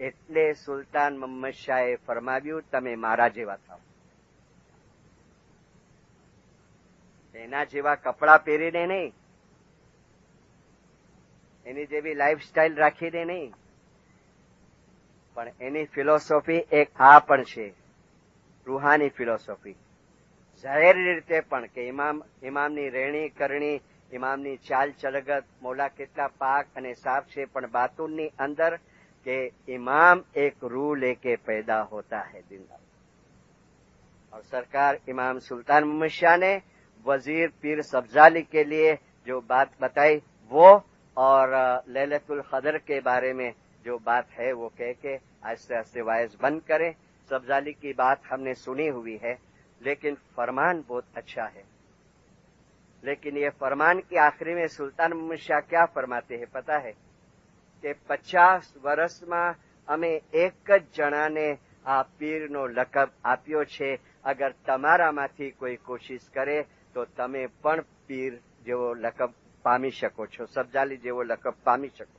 એટલે સુલતાન મોહમ્મદ શાહે ફરમાવ્યું તમે મારા જેવા થાઓ. એના જેવા કપડા પહેરીને નહીં, એની જેવી લાઈફસ્ટાઈલ રાખીને નહીં, પણ એની ફિલોસોફી એક આ પણ છે રૂહાની ફિલોસોફી. જાહેરી રીતે પણ કે ઇમામની રહેણી કરણી, ઇમામની ચાલ ચલગત, મોલા કેટલા પાક અને સાફ છે, પણ બાતુનની અંદર کہ امام ایک روح لے کے پیدا ہوتا ہے زندہ. اور سرکار امام سلطان محمد شاہ نے وزیر پیر سبزالی کے لیے جو بات بتائی وہ اور لیلۃ القدر کے بارے میں جو بات ہے وہ کہہ کے آہستہ آہستہ وائز بند کریں. سبزالی کی بات ہم نے سنی ہوئی ہے لیکن فرمان بہت اچھا ہے. لیکن یہ فرمان کی آخری میں سلطان محمد شاہ کیا فرماتے ہیں پتا ہے કે 50 વર્ષમાં અમે એક જ જણાને આ પીરનો લકબ આપ્યો છે. અગર તમારામાંથી કોઈ કોશિશ કરે તો તમે પણ પીર જેવો લકબ પામી શકો છો, સબજાલી જેવો લકબ પામી શકો.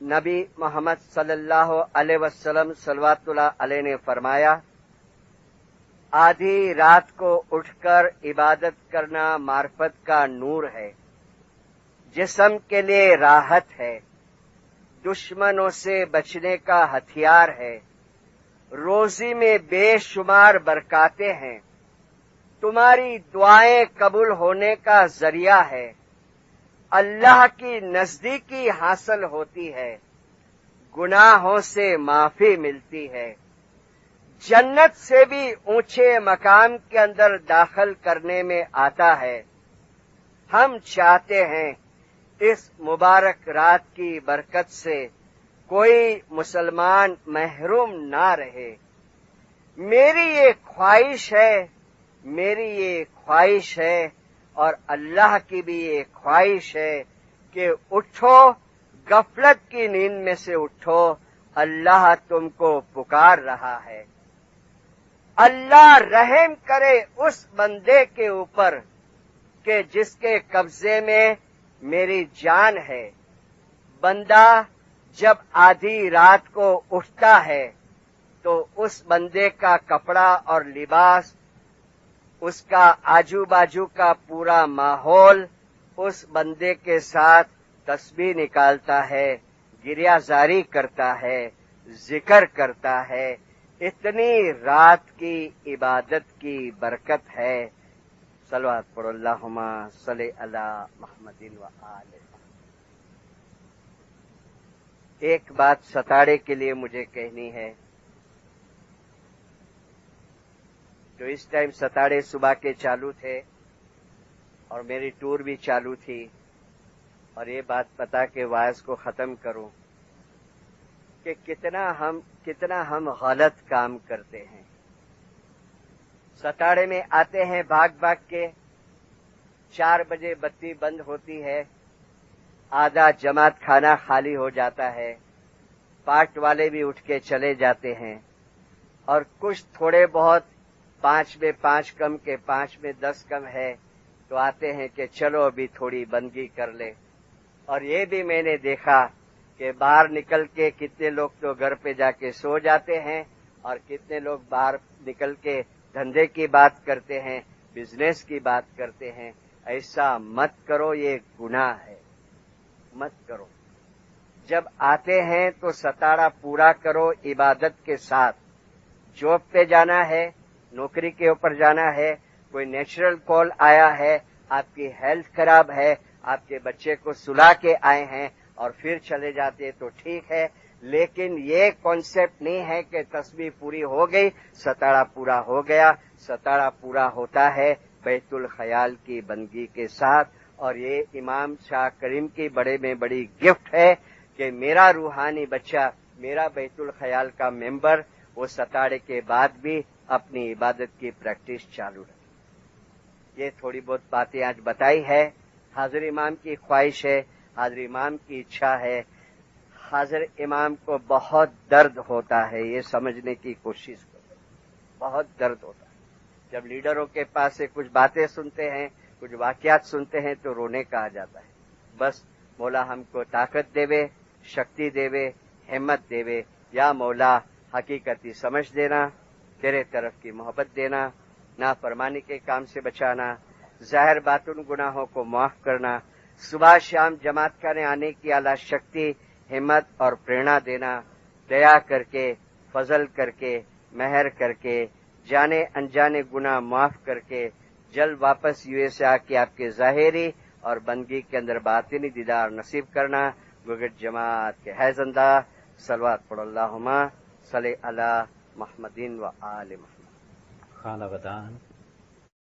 نبی محمد صلی اللہ علیہ وسلم صلوات اللہ علیہ نے فرمایا، آدھی رات کو اٹھ کر عبادت کرنا معرفت کا نور ہے، جسم کے لیے راحت ہے، دشمنوں سے بچنے کا ہتھیار ہے، روزی میں بے شمار برکاتیں ہیں، تمہاری دعائیں قبول ہونے کا ذریعہ ہے، اللہ کی نزدیکی حاصل ہوتی ہے، گناہوں سے معافی ملتی ہے، جنت سے بھی اونچے مقام کے اندر داخل کرنے میں آتا ہے۔ ہم چاہتے ہیں اس مبارک رات کی برکت سے کوئی مسلمان محروم نہ رہے۔ میری یہ خواہش ہے اور اللہ کی بھی یہ خواہش ہے کہ اٹھو، غفلت کی نیند میں سے اٹھو، اللہ تم کو پکار رہا ہے۔ اللہ رحم کرے اس بندے کے اوپر کہ جس کے قبضے میں میری جان ہے۔ بندہ جب آدھی رات کو اٹھتا ہے تو اس بندے کا کپڑا اور لباس، اس کا آجو باجو کا پورا ماحول اس بندے کے ساتھ تسبیح نکالتا ہے، گریہ زاری کرتا ہے، ذکر کرتا ہے۔ اتنی رات کی عبادت کی برکت ہے۔ صلوات پڑھو، اللہم صلی علی محمد و آل محمد۔ ایک بات ستاڑے کے لیے مجھے کہنی ہے۔ جو اس ٹائم ستاڑے صبح کے چالو تھے اور میری ٹور بھی چالو تھی، اور یہ بات پتا کہ وائز کو ختم کروں کہ کتنا ہم غلط کام کرتے ہیں۔ ستاڑے میں آتے ہیں بھاگ بھاگ کے، 4 بجے بتی بند ہوتی ہے، آدھا جماعت کھانا خالی ہو جاتا ہے، پاٹ والے بھی اٹھ کے چلے جاتے ہیں، اور کچھ تھوڑے بہت 5 میں 5 کم کے 5 میں 10 کم ہے تو آتے ہیں کہ چلو ابھی تھوڑی بندگی کر لے۔ اور یہ بھی میں نے دیکھا کہ باہر نکل کے کتنے لوگ تو گھر پہ جا کے سو جاتے ہیں، اور کتنے لوگ باہر نکل کے دھندے کی بات کرتے ہیں، بزنس کی بات کرتے ہیں۔ ایسا مت کرو، یہ گناہ ہے، مت کرو۔ جب آتے ہیں تو ستاڑا پورا کرو عبادت کے ساتھ۔ جاب پہ جانا ہے، نوکری کے اوپر جانا ہے، کوئی نیچرل کال آیا ہے، آپ کی ہیلتھ خراب ہے، آپ کے بچے کو سلا کے آئے ہیں اور پھر چلے جاتے تو ٹھیک ہے، لیکن یہ کانسیپٹ نہیں ہے کہ تسبیح پوری ہو گئی، ستاڑا پورا ہو گیا۔ ستاڑا پورا ہوتا ہے بیت الخیال کی بندگی کے ساتھ، اور یہ امام شاہ کریم کی بڑے میں بڑی گفٹ ہے کہ میرا روحانی بچہ، میرا بیت الخیال کا ممبر، وہ ستاڑے کے بعد بھی اپنی عبادت کی پریکٹس چالو رکھے۔ یہ تھوڑی بہت باتیں آج بتائی ہے۔ حاضر امام کی خواہش ہے، حاضر امام کی اچھا ہے۔ حاضر امام کو بہت درد ہوتا ہے، یہ سمجھنے کی کوشش کرو، بہت درد ہوتا ہے۔ جب لیڈروں کے پاس سے کچھ باتیں سنتے ہیں، کچھ واقعات سنتے ہیں تو رونے کا آ جاتا ہے۔ بس مولا ہم کو طاقت دے، شکتی دے، ہمت دے۔ یا مولا حقیقتی سمجھ دینا، تیرے طرف کی محبت دینا، نافرمانی کے کام سے بچانا، ظاہر باطن گناہوں کو معاف کرنا، صبح شام جماعت کرنے آنے کی اعلی شکتی، ہمت اور پریرنا دینا، دیا کر کے، فضل کر کے، مہر کر کے، جانے انجانے گناہ معاف کر کے، جلد واپس یو ایس آ کے آپ کے ظاہری اور بندگی کے اندر باطنی دیدار نصیب کرنا۔ گگٹ جماعت کے ہے زندہ، صلوات پڑھو، اللہم صلی علی محمد و آل محمد۔ خانہ بدان